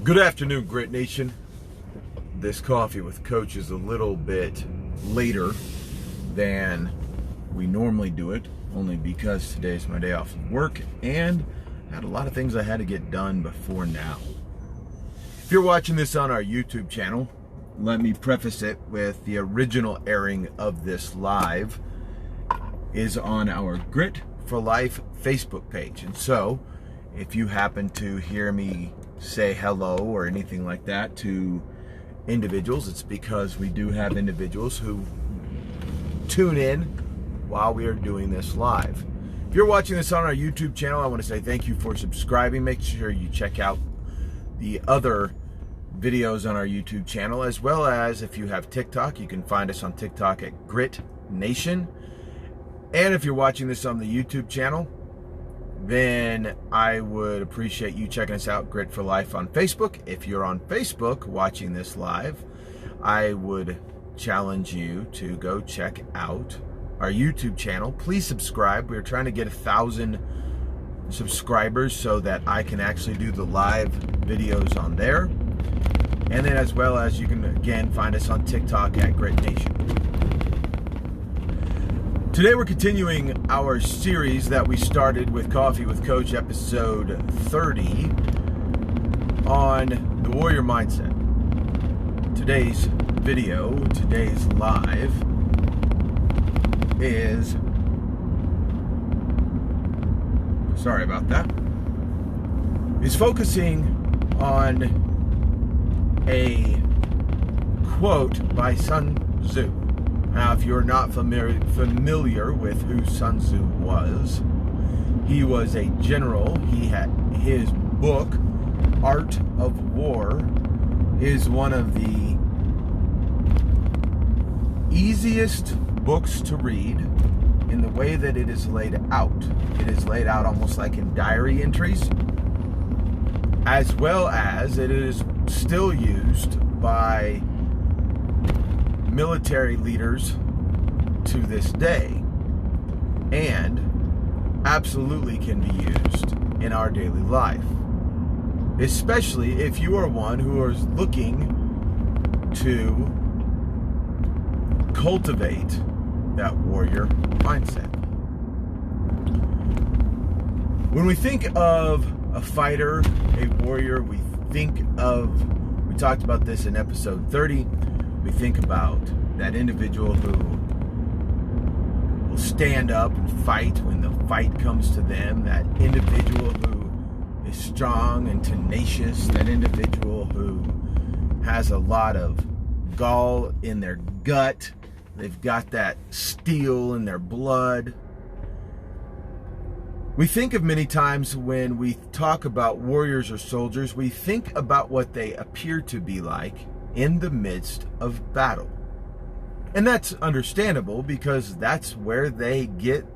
Good afternoon, Grit Nation. This coffee with Coach is a little bit later than we normally do it, only because today is my day off from work and I had a lot of things I had to get done before now. If you're watching this on our YouTube channel, let me preface it with the original airing of this live is on our Grit for Life Facebook page. And so, if you happen to hear me say hello or anything like that to individuals, it's because we do have individuals who tune in while we are doing this live. If you're watching this on our YouTube channel, I want to say thank you for subscribing. Make sure you check out the other videos on our YouTube channel, as well as if you have TikTok, you can find us on TikTok at Grit Nation. And if you're watching this on the YouTube channel, then I would appreciate you checking us out, Grit for Life, on Facebook. If you're on Facebook watching this live, I would challenge you to go check out our YouTube channel. Please subscribe. We're trying to get 1,000 subscribers so that I can actually do the live videos on there. And then as well as you can again find us on TikTok at Grit Nation. Today we're continuing our series that we started with Coffee with Coach, episode 30, on the warrior mindset. Today's video, today's live, is, sorry about that, is focusing on a quote by Sun Tzu. Now, if you're not familiar with who Sun Tzu was, he was a general. He had his book, Art of War, is one of the easiest books to read in the way that it is laid out. It is laid out almost like in diary entries, as well as it is still used by military leaders to this day, and absolutely can be used in our daily life, especially if you are one who is looking to cultivate that warrior mindset. When we think of a fighter, a warrior, we talked about this in episode 30, we think about that individual who will stand up and fight when the fight comes to them, that individual who is strong and tenacious, that individual who has a lot of gall in their gut, they've got that steel in their blood. We think of many times when we talk about warriors or soldiers, we think about what they appear to be like in the midst of battle. And that's understandable because that's where they get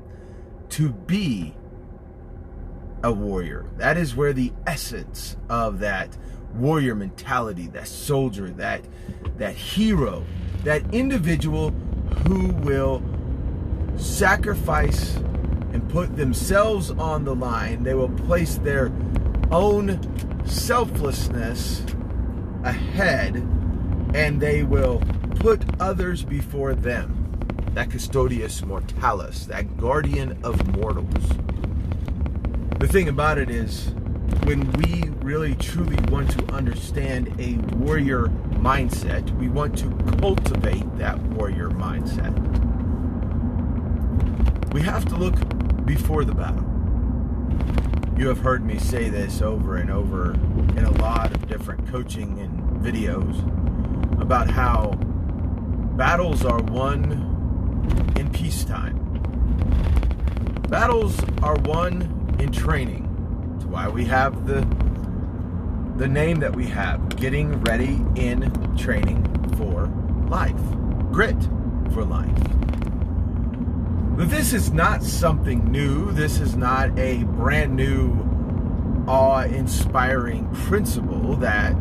to be a warrior. That is where the essence of that warrior mentality, that soldier, that hero, that individual who will sacrifice and put themselves on the line. They will place their own selflessness ahead, and they will put others before them. That custodius mortalis, that guardian of mortals. The thing about it is, when we really truly want to understand a warrior mindset, we want to cultivate that warrior mindset. We have to look before the battle. You have heard me say this over and over in a lot of different coaching and videos about how battles are won in peacetime. Battles are won in training. That's why we have the name that we have, getting ready in training for life. Grit for life. But this is not something new. This is not a brand new, awe-inspiring principle that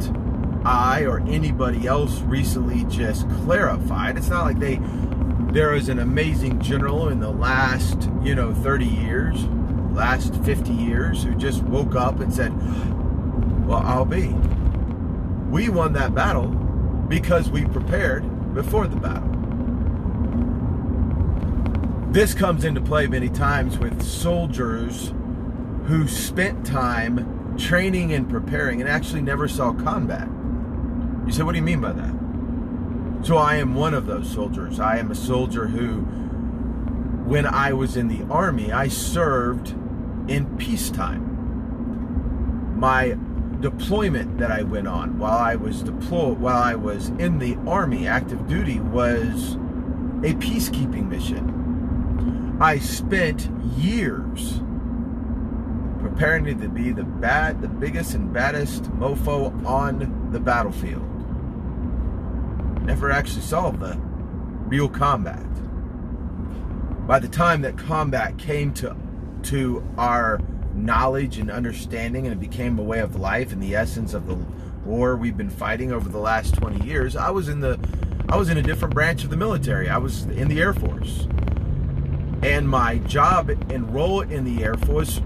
I or anybody else recently just clarified. It's not like there is an amazing general in the last, 30 years, last 50 years who just woke up and said, well, I'll be. We won that battle because we prepared before the battle. This comes into play many times with soldiers who spent time training and preparing and actually never saw combat. You say, what do you mean by that? So I am one of those soldiers. I am a soldier who, when I was in the Army, I served in peacetime. My deployment that I went on while I was in the Army, active duty, was a peacekeeping mission. I spent years preparing to be the biggest and baddest mofo on the battlefield. Never actually saw the real combat. By the time that combat came to our knowledge and understanding, and it became a way of life and the essence of the war we've been fighting over the last 20 years, I was in a different branch of the military. I was in the Air Force. And my job and role in the Air Force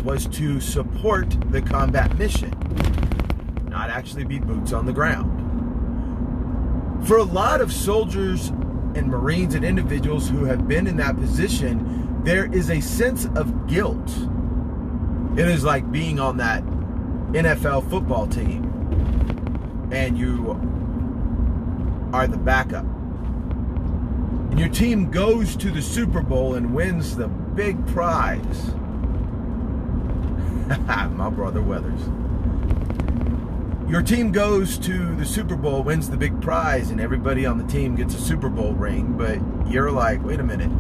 was to support the combat mission, not actually be boots on the ground. For a lot of soldiers and Marines and individuals who have been in that position, there is a sense of guilt. It is like being on that NFL football team and you are the backup. And your team goes to the Super Bowl and wins the big prize. My brother Weathers. Your team goes to the Super Bowl, wins the big prize, and everybody on the team gets a Super Bowl ring, but you're like, wait a minute.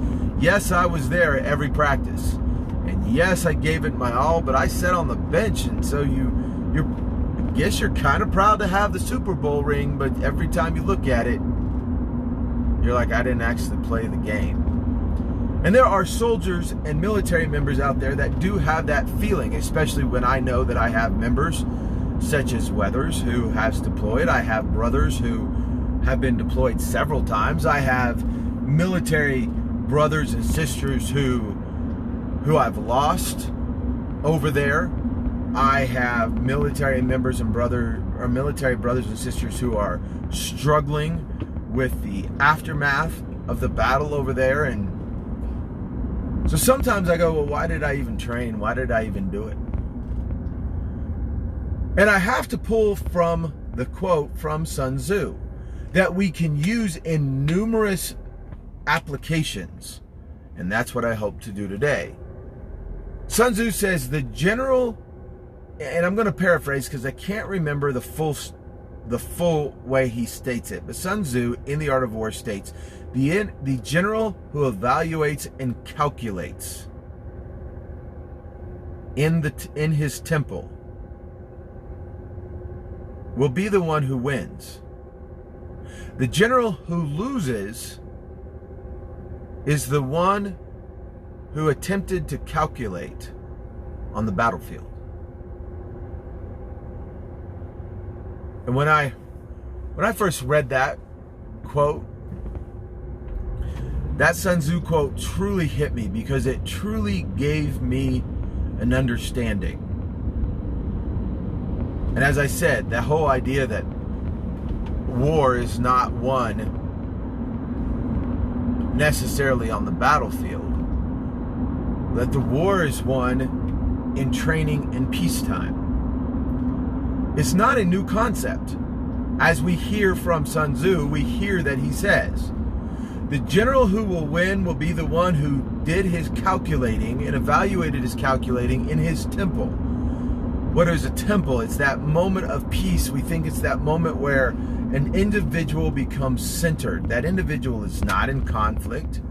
Yes, I was there at every practice. And yes, I gave it my all, but I sat on the bench, and so I guess you're kind of proud to have the Super Bowl ring, but every time you look at it, you're like, I didn't actually play the game. And there are soldiers and military members out there that do have that feeling, especially when I know that I have members such as Weathers who has deployed. I have brothers who have been deployed several times. I have military brothers and sisters who I've lost over there. I have military members and military brothers and sisters who are struggling with the aftermath of the battle over there. And so sometimes I go, well, why did I even train? Why did I even do it? And I have to pull from the quote from Sun Tzu that we can use in numerous applications. And that's what I hope to do today. Sun Tzu says the general, and I'm going to paraphrase because I can't remember the full way he states it, but Sun Tzu in The Art of War states, the general who evaluates and calculates in his temple will be the one who wins. The general who loses is the one who attempted to calculate on the battlefield. And when I first read that quote, that Sun Tzu quote truly hit me because it truly gave me an understanding. And as I said, that whole idea that war is not won necessarily on the battlefield, that the war is won in training and peacetime. It's not a new concept. As we hear from Sun Tzu, we hear that he says, the general who will win will be the one who did his calculating and evaluated his calculating in his temple. What is a temple? It's that moment of peace. We think it's that moment where an individual becomes centered. That individual is not in conflict,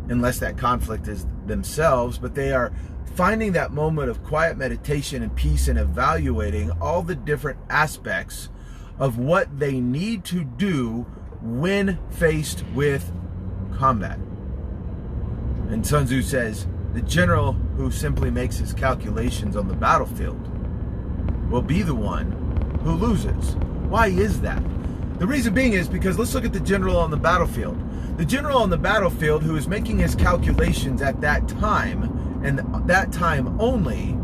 unless that conflict is themselves, but they are finding that moment of quiet meditation and peace and evaluating all the different aspects of what they need to do when faced with combat. And Sun Tzu says, the general who simply makes his calculations on the battlefield will be the one who loses. Why is that? The reason being is because let's look at the general on the battlefield. The general on the battlefield who is making his calculations at that time, and that time only,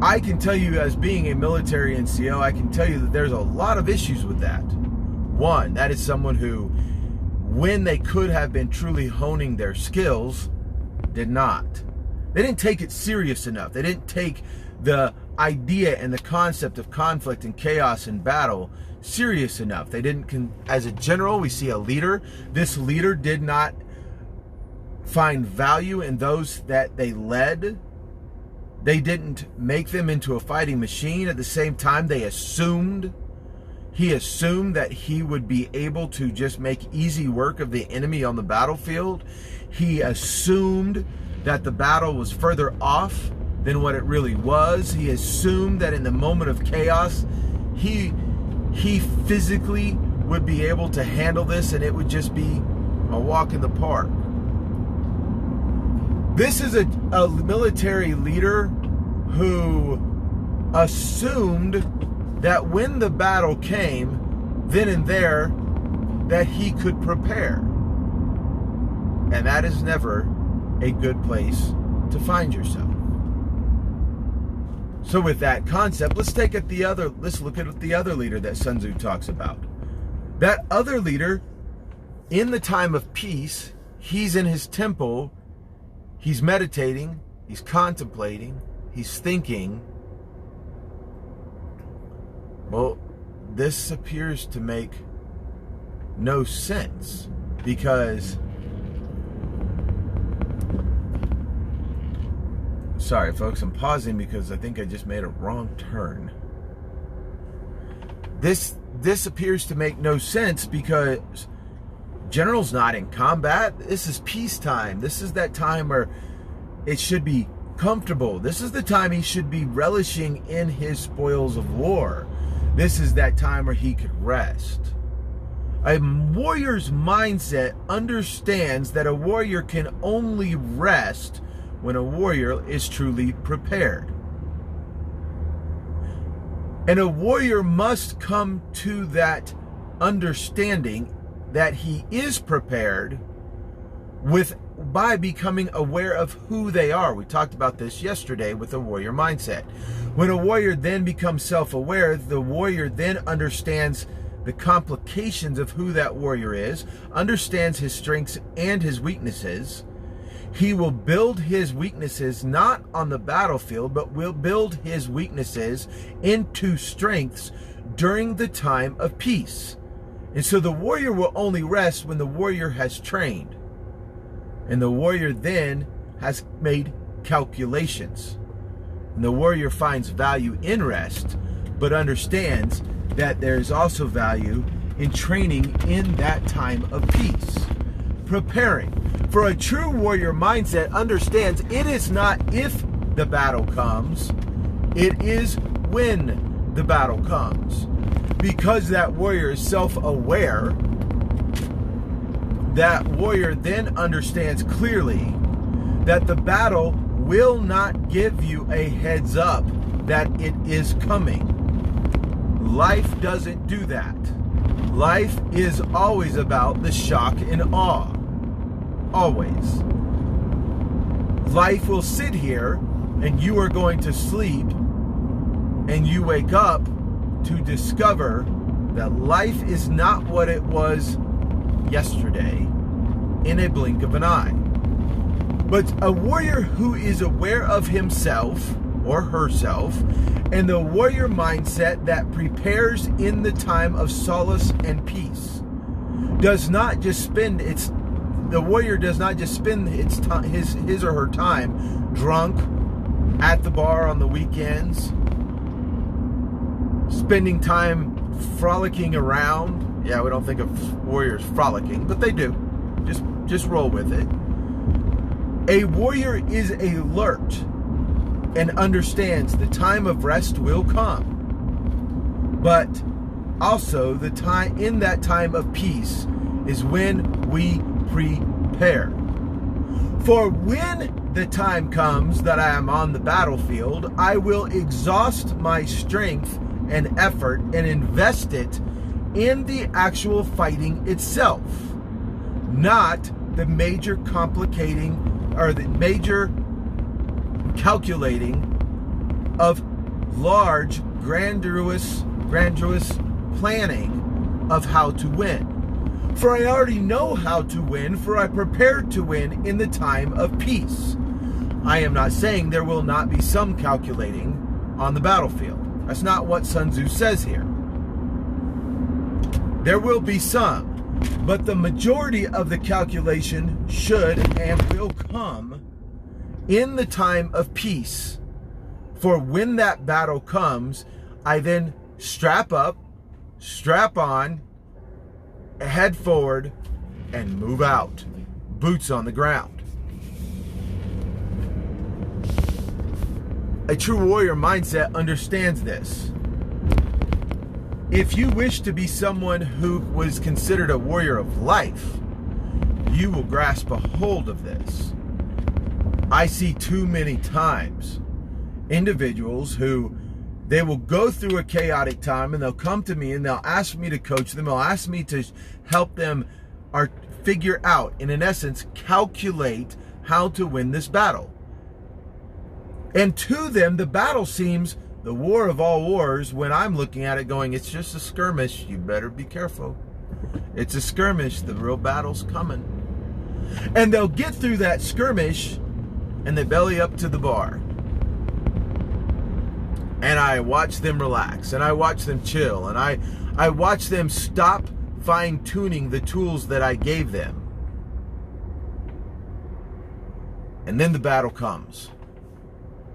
I can tell you, as being a military NCO, I can tell you that there's a lot of issues with that. One, that is someone who, when they could have been truly honing their skills, did not. They didn't take it serious enough. They didn't take the idea and the concept of conflict and chaos and battle serious enough. They didn't, as a general, we see a leader. This leader did not find value in those that they led. They didn't make them into a fighting machine. At the same time, he assumed that he would be able to just make easy work of the enemy on the battlefield. He assumed that the battle was further off than what it really was. He assumed that in the moment of chaos, he physically would be able to handle this and it would just be a walk in the park. This is a military leader who assumed that when the battle came, then and there, that he could prepare. And that is never a good place to find yourself. So with that concept, let's look at the other leader that Sun Tzu talks about. That other leader, in the time of peace, he's in his temple, he's meditating, he's contemplating, he's thinking. Well, this appears to make no sense, because sorry, folks, I'm pausing because I think I just made a wrong turn. This appears to make no sense because general's not in combat. This is peacetime. This is that time where it should be comfortable. This is the time he should be relishing in his spoils of war. This is that time where he could rest. A warrior's mindset understands that a warrior can only rest when a warrior is truly prepared. And a warrior must come to that understanding that he is prepared by becoming aware of who they are. We talked about this yesterday with the warrior mindset. When a warrior then becomes self-aware, the warrior then understands the complications of who that warrior is, understands his strengths and his weaknesses. He will build his weaknesses not on the battlefield, but will build his weaknesses into strengths during the time of peace. And so the warrior will only rest when the warrior has trained. And the warrior then has made calculations. And the warrior finds value in rest, but understands that there's also value in training in that time of peace. Preparing. For a true warrior mindset understands it is not if the battle comes, it is when the battle comes. Because that warrior is self-aware, that warrior then understands clearly that the battle will not give you a heads up that it is coming. Life doesn't do that. Life is always about the shock and awe. Always. Life will sit here and you are going to sleep and you wake up to discover that life is not what it was yesterday in a blink of an eye. But a warrior who is aware of himself or herself and the warrior mindset that prepares in the time of solace and peace does not just spend its The warrior does not just spend his or her time drunk at the bar on the weekends, spending time frolicking around. Yeah, we don't think of warriors frolicking, but they do. Just roll with it. A warrior is alert and understands the time of rest will come. But also the time in that time of peace is when we prepare. For when the time comes that I am on the battlefield, I will exhaust my strength and effort and invest it in the actual fighting itself, not the major complicating or the major calculating of large, grandiose planning of how to win. For I already know how to win, for I prepared to win in the time of peace. I am not saying there will not be some calculating on the battlefield. That's not what Sun Tzu says here. There will be some, but the majority of the calculation should and will come in the time of peace. For when that battle comes, I then strap up, strap on, head forward, and move out. Boots on the ground. A true warrior mindset understands this. If you wish to be someone who was considered a warrior of life, you will grasp a hold of this. I see too many times individuals who they will go through a chaotic time and they'll come to me and they'll ask me to coach them. They'll ask me to help them or figure out, and in essence, calculate how to win this battle. And to them, the battle seems the war of all wars when I'm looking at it going, it's just a skirmish. You better be careful. It's a skirmish. The real battle's coming. And they'll get through that skirmish and they belly up to the bar. And I watch them relax, and I watch them chill, and I watch them stop fine-tuning the tools that I gave them. And then the battle comes.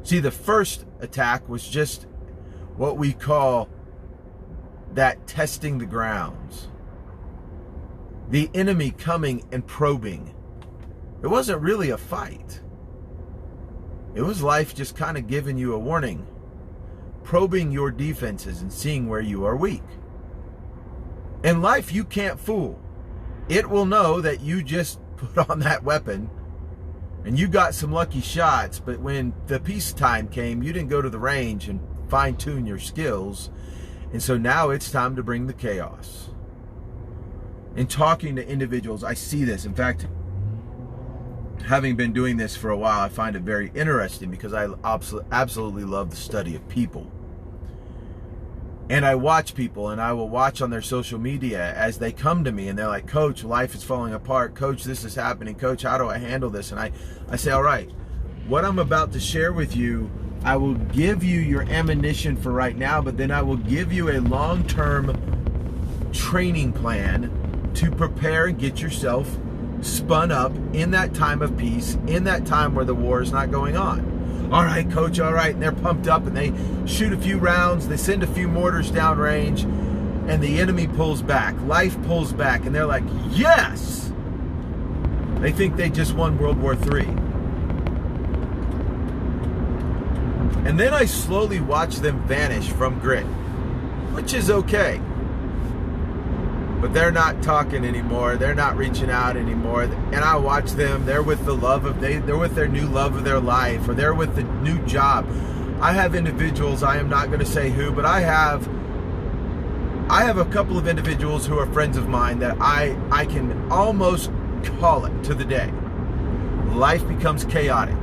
See, the first attack was just what we call that testing the grounds. The enemy coming and probing. It wasn't really a fight. It was life just kind of giving you a warning. Probing your defenses and seeing where you are weak. In life, you can't fool. It will know that you just put on that weapon and you got some lucky shots, but when the peacetime came, you didn't go to the range and fine-tune your skills. And so now it's time to bring the chaos. In talking to individuals, I see this. In fact, having been doing this for a while, I find it very interesting because I absolutely love the study of people. And I watch people, and I will watch on their social media as they come to me and they're like, Coach, life is falling apart. Coach, this is happening. Coach, how do I handle this? And I say, all right, what I'm about to share with you, I will give you your ammunition for right now, but then I will give you a long-term training plan to prepare and get yourself spun up in that time of peace, in that time where the war is not going on. All right, Coach, all right. And they're pumped up and they shoot a few rounds. They send a few mortars downrange and the enemy pulls back. Life pulls back. And they're like, yes! They think they just won World War III. And then I slowly watch them vanish from grid, which is okay. But they're not talking anymore. They're not reaching out anymore. And I watch them. They're with the love of they're with their new love of their life, or they're with the new job. I have individuals. I am not going to say who, but I have a couple of individuals who are friends of mine that I can almost call it to the day. Life becomes chaotic.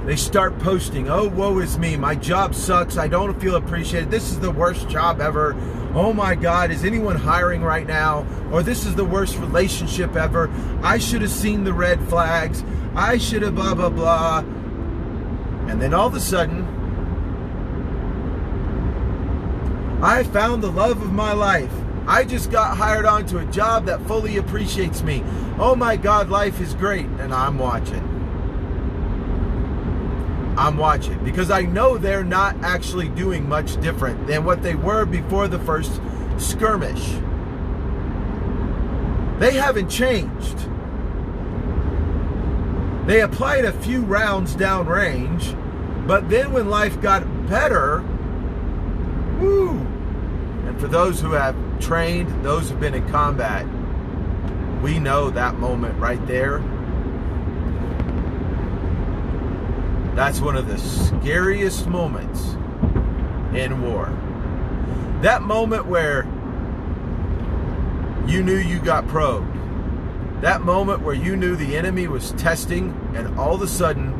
They start posting, oh, woe is me. My job sucks. I don't feel appreciated. This is the worst job ever. Oh my God, is anyone hiring right now? Or this is the worst relationship ever. I should have seen the red flags. I should have blah, blah, blah. And then all of a sudden, I found the love of my life. I just got hired onto a job that fully appreciates me. Oh my God, life is great. And I'm watching. I'm watching because I know they're not actually doing much different than what they were before the first skirmish. They haven't changed. They applied a few rounds downrange, but then when life got better, woo! And for those who have trained, those who've been in combat, we know that moment right there. That's one of the scariest moments in war. That moment where you knew you got probed. That moment where you knew the enemy was testing, and all of a sudden,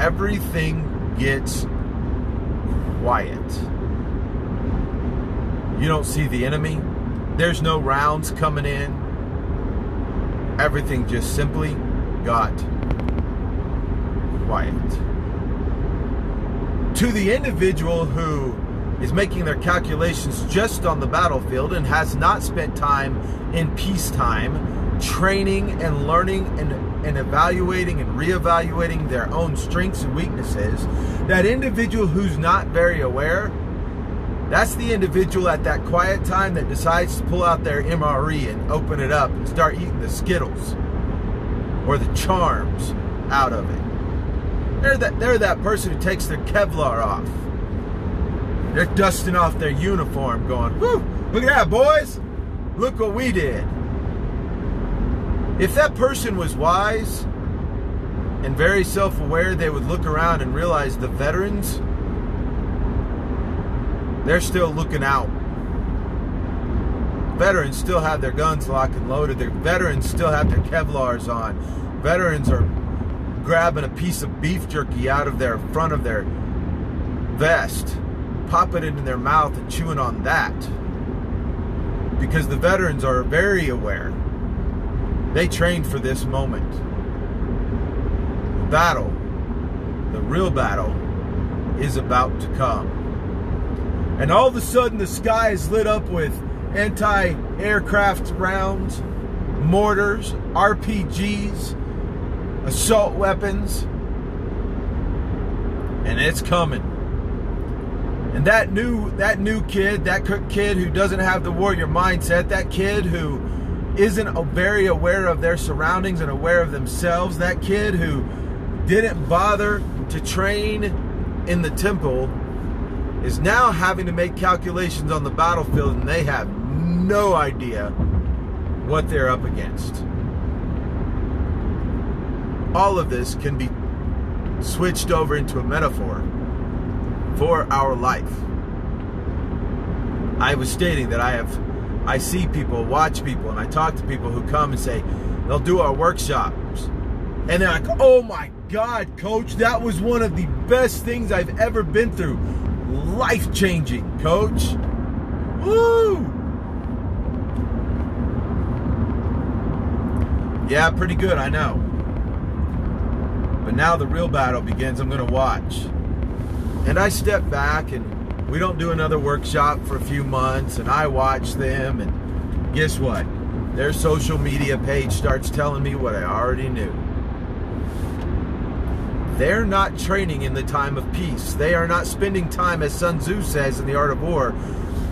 everything gets quiet. You don't see the enemy. There's no rounds coming in. Everything just simply got quiet. To the individual who is making their calculations just on the battlefield and has not spent time in peacetime training and learning and evaluating and reevaluating their own strengths and weaknesses, that individual who's not very aware, that's the individual at that quiet time that decides to pull out their MRE and open it up and start eating the Skittles or the charms out of it. They're that person who takes their Kevlar off. They're dusting off their uniform going, whoo, look at that, boys. Look what we did. If that person was wise and very self-aware, they would look around and realize the veterans, they're still looking out. Veterans still have their guns locked and loaded. Their veterans still have their Kevlars on. Veterans are grabbing a piece of beef jerky out of their front of their vest, popping it in their mouth and chewing on that. Because the veterans are very aware. They trained for this moment. The battle, the real battle, is about to come. And all of a sudden the sky is lit up with anti-aircraft rounds, mortars, RPGs, assault weapons, and it's coming. And that new kid, that kid who doesn't have the warrior mindset, that kid who isn't very aware of their surroundings and aware of themselves, that kid who didn't bother to train in the temple, is now having to make calculations on the battlefield, and they have no idea what they're up against. All of this can be switched over into a metaphor for our life. I was stating that I see people, watch people, and I talk to people who come and say, they'll do our workshops. And they're like, oh my God, coach, that was one of the best things I've ever been through. Life-changing, coach. Woo! Yeah, pretty good, I know. But now the real battle begins. I'm going to watch. And I step back, and we don't do another workshop for a few months, and I watch them, and guess what? Their social media page starts telling me what I already knew. They're not training in the time of peace. They are not spending time, as Sun Tzu says in The Art of War,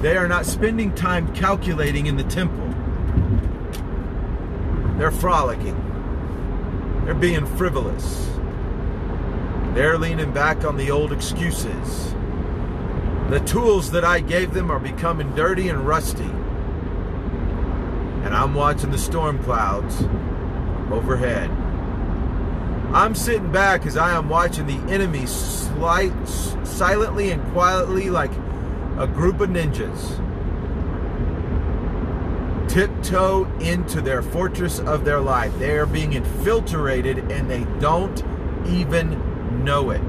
they are not spending time calculating in the temple. They're frolicking. They're being frivolous. They're leaning back on the old excuses. The tools that I gave them are becoming dirty and rusty. And I'm watching the storm clouds overhead. I'm sitting back as I am watching the enemy silently and quietly, like a group of ninjas, tiptoe into their fortress of their life. They are being infiltrated and they don't even know it.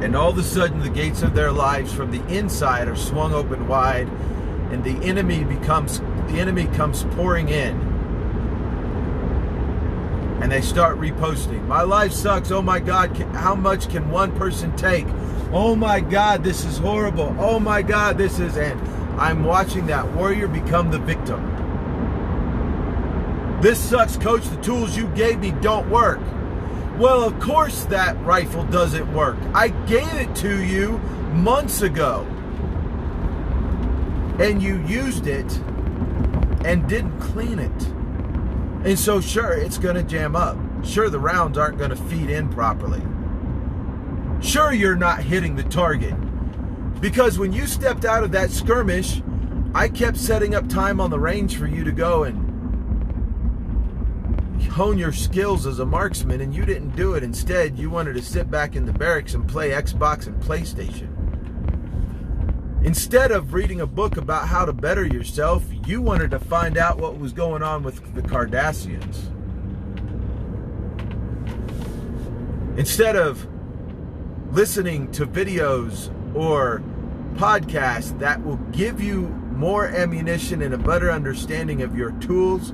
And all of a sudden the gates of their lives from the inside are swung open wide, and the enemy comes pouring in. And they start reposting. My life sucks. Oh my God, how much can one person take? Oh my God, this is horrible. Oh my God, this is... And I'm watching that warrior become the victim. This sucks, coach. The tools you gave me don't work. Well, of course that rifle doesn't work. I gave it to you months ago. And you used it and didn't clean it. And so sure, it's going to jam up. Sure, the rounds aren't going to feed in properly. Sure, you're not hitting the target. Because when you stepped out of that skirmish, I kept setting up time on the range for you to go and hone your skills as a marksman, and you didn't do it. Instead, you wanted to sit back in the barracks and play Xbox and PlayStation. Instead of reading a book about how to better yourself, you wanted to find out what was going on with the Cardassians. Instead of listening to videos or podcasts that will give you more ammunition and a better understanding of your tools.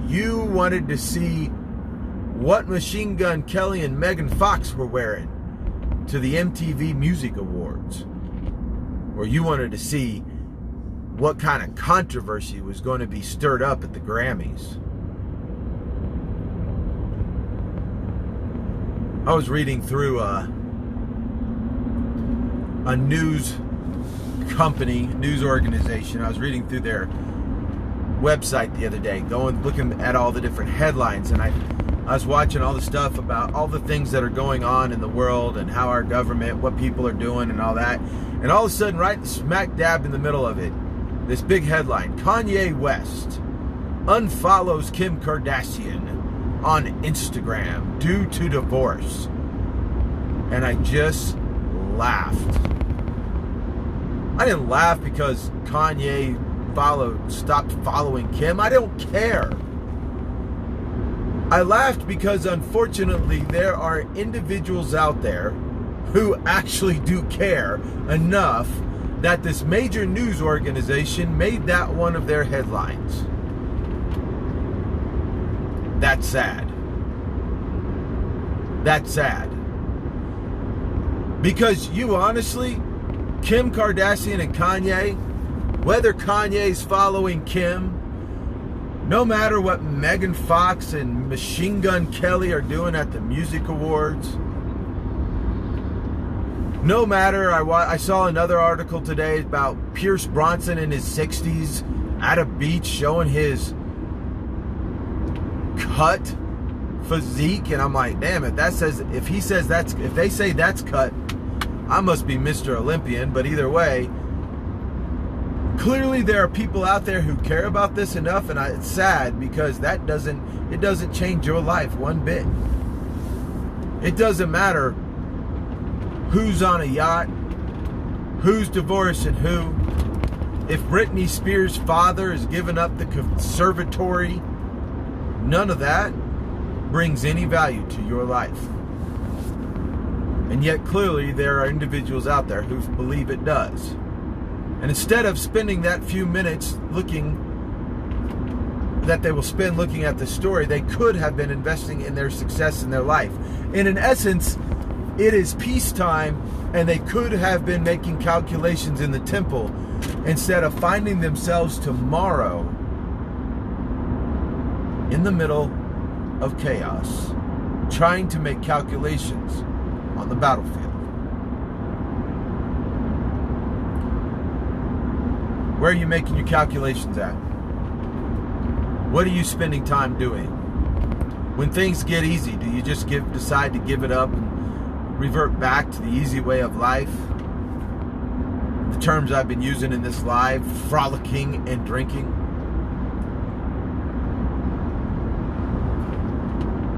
You wanted to see what Machine Gun Kelly and Megan Fox were wearing to the MTV Music Awards. Or you wanted to see what kind of controversy was going to be stirred up at the Grammys. I was reading through a news organization. I was reading through their website the other day, looking at all the different headlines, and I was watching all the stuff about all the things that are going on in the world and how our government, what people are doing and all that. And all of a sudden, right smack dab in the middle of it, this big headline: Kanye West unfollows Kim Kardashian on Instagram due to divorce. And I just laughed. I didn't laugh because Kanye stopped following Kim. I don't care. I laughed because, unfortunately, there are individuals out there who actually do care enough that this major news organization made that one of their headlines. That's sad. That's sad. Because you honestly, Kim Kardashian and Kanye, whether Kanye's following Kim, no matter what Megan Fox and Machine Gun Kelly are doing at the music awards, no matter, I saw another article today about Pierce Bronson in his 60s at a beach showing his cut physique, and I'm like, damn it, if they say that's cut, I must be Mr. Olympian. But either way, clearly there are people out there who care about this enough, and it's sad because it doesn't change your life one bit. It doesn't matter who's on a yacht, who's divorcing who. If Britney Spears' father is giving up the conservatory, none of that brings any value to your life. And yet clearly there are individuals out there who believe it does. And instead of spending that few minutes looking at the story, they could have been investing in their success in their life. And in essence, it is peacetime, and they could have been making calculations in the temple instead of finding themselves tomorrow in the middle of chaos, trying to make calculations on the battlefield. Where are you making your calculations at? What are you spending time doing? When things get easy, do you just decide to give it up and revert back to the easy way of life? The terms I've been using in this live, frolicking and drinking.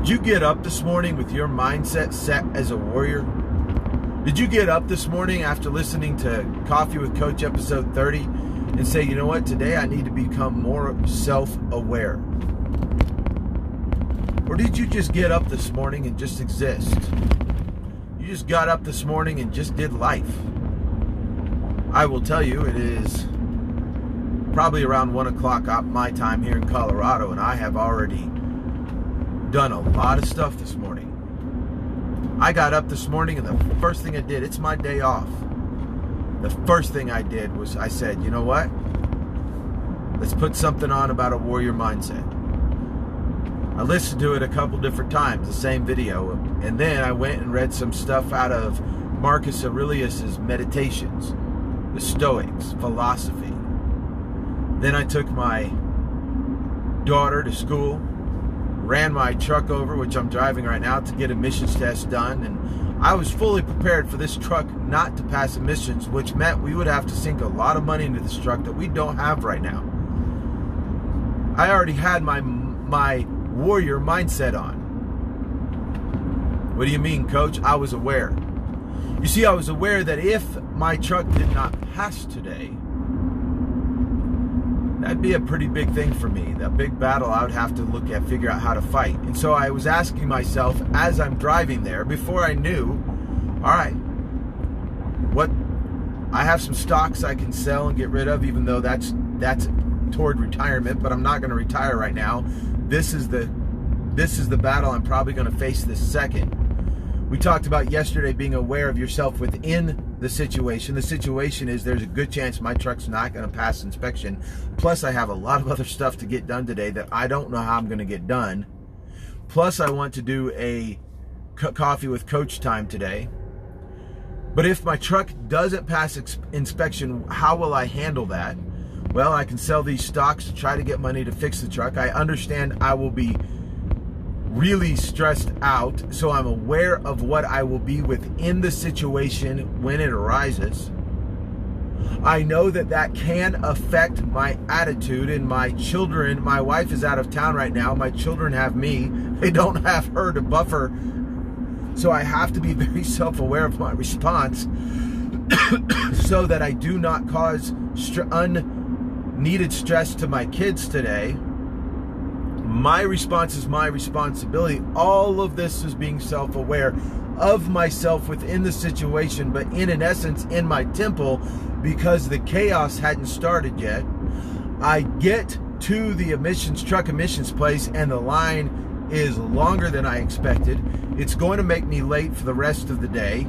Did you get up this morning with your mindset set as a warrior? Did you get up this morning after listening to Coffee with Coach episode 30 and say, you know what, today I need to become more self-aware? Or did you just get up this morning and just exist? You just got up this morning and just did life. I will tell you, it is probably around 1 o'clock my time here in Colorado, and I have already done a lot of stuff this morning. I got up this morning, and the first thing I did, it's my day off. The first thing I did was I said, you know what? Let's put something on about a warrior mindset. I listened to it a couple different times, the same video, and then I went and read some stuff out of Marcus Aurelius's Meditations, the Stoics, philosophy. Then I took my daughter to school, ran my truck over, which I'm driving right now, to get emissions test done, and I was fully prepared for this truck not to pass emissions, which meant we would have to sink a lot of money into this truck that we don't have right now. I already had my warrior mindset on. What do you mean, Coach? I was aware. You see, I was aware that if my truck did not pass today, that'd be a pretty big thing for me. That big battle I would have to figure out how to fight. And so I was asking myself as I'm driving there, before I knew All right, what I have some stocks I can sell and get rid of, even though that's toward retirement, but I'm not going to retire right now. This is the battle I'm probably going to face this second. We talked about yesterday being aware of yourself within the situation. The situation is there's a good chance my truck's not going to pass inspection. Plus, I have a lot of other stuff to get done today that I don't know how I'm going to get done. Plus, I want to do a coffee with coach time today. But if my truck doesn't pass inspection, how will I handle that? Well, I can sell these stocks to try to get money to fix the truck. I understand I will be really stressed out, so I'm aware of what I will be within the situation when it arises. I know that can affect my attitude, and my children, my wife is out of town right now, my children have me, they don't have her to buffer, so I have to be very self-aware of my response so that I do not cause unneeded stress to my kids today. My response is my responsibility. All of this is being self-aware of myself within the situation, but in essence, in my temple, because the chaos hadn't started yet. I get to the truck emissions place, and the line is longer than I expected. It's going to make me late for the rest of the day.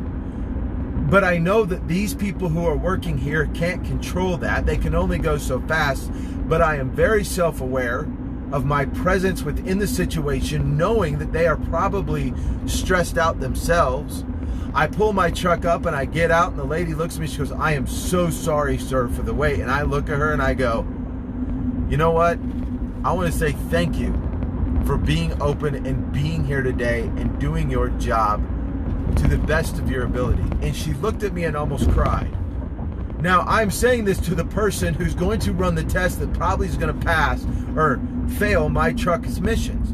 But I know that these people who are working here can't control that. They can only go so fast. But I am very self-aware of my presence within the situation, knowing that they are probably stressed out themselves. I pull my truck up and I get out, and the lady looks at me, she goes, "I am so sorry, sir, for the wait." And I look at her and I go, "You know what? I want to say thank you for being open and being here today and doing your job to the best of your ability." And she looked at me and almost cried. Now, I'm saying this to the person who's going to run the test that probably is going to pass or fail my truck's emissions.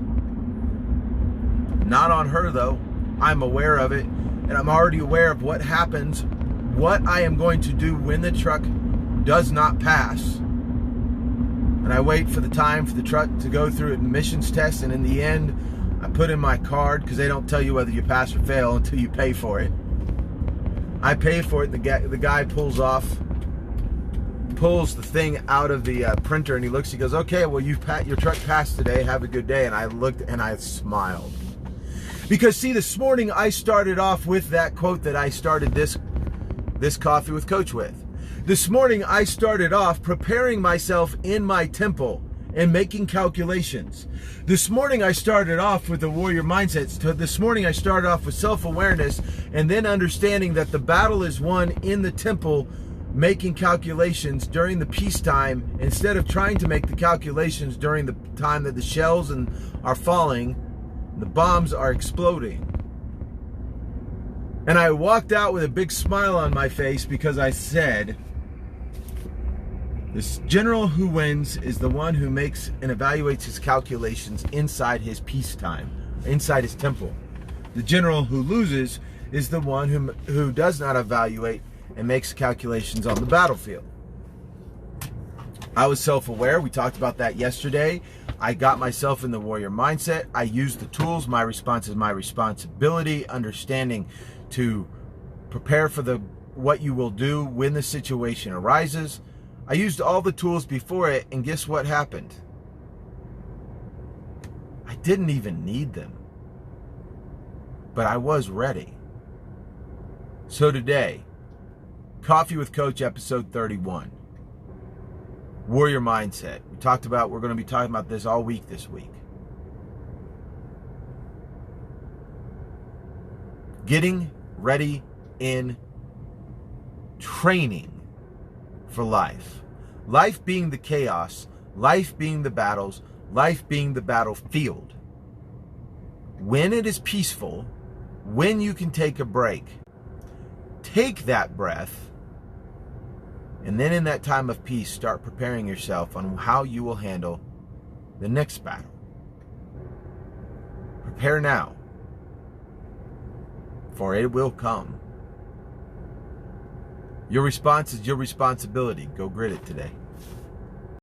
Not on her, though. I'm aware of it, and I'm already aware of what happens, what I am going to do when the truck does not pass. And I wait for the time for the truck to go through an emissions test, and in the end, I put in my card, because they don't tell you whether you pass or fail until you pay for it. I pay for it. The guy pulls the thing out of the printer, and he looks, he goes, "Okay, well, your truck passed today. Have a good day." And I looked and I smiled. Because see, this morning I started off with that quote that I started this coffee with coach with. This morning I started off preparing myself in my temple and making calculations. This morning I started off with the warrior mindset. This morning I started off with self-awareness, and then understanding that the battle is won in the temple, making calculations during the peacetime instead of trying to make the calculations during the time that the shells are falling, the bombs are exploding. And I walked out with a big smile on my face, because I said, this general who wins is the one who makes and evaluates his calculations inside his peacetime, inside his temple. The general who loses is the one who does not evaluate and makes calculations on the battlefield. I was self-aware. We talked about that yesterday. I got myself in the warrior mindset. I used the tools. My response is my responsibility, understanding to prepare for what you will do when the situation arises. I used all the tools before it, and guess what happened? I didn't even need them. But I was ready. So today, Coffee with Coach, episode 31. Warrior mindset. We're going to be talking about this all week this week. Getting ready in training for life. Life being the chaos, life being the battles, life being the battlefield. When it is peaceful, when you can take a break, take that breath, and then in that time of peace, start preparing yourself on how you will handle the next battle. Prepare now, for it will come. Your response is your responsibility. Go grit it today.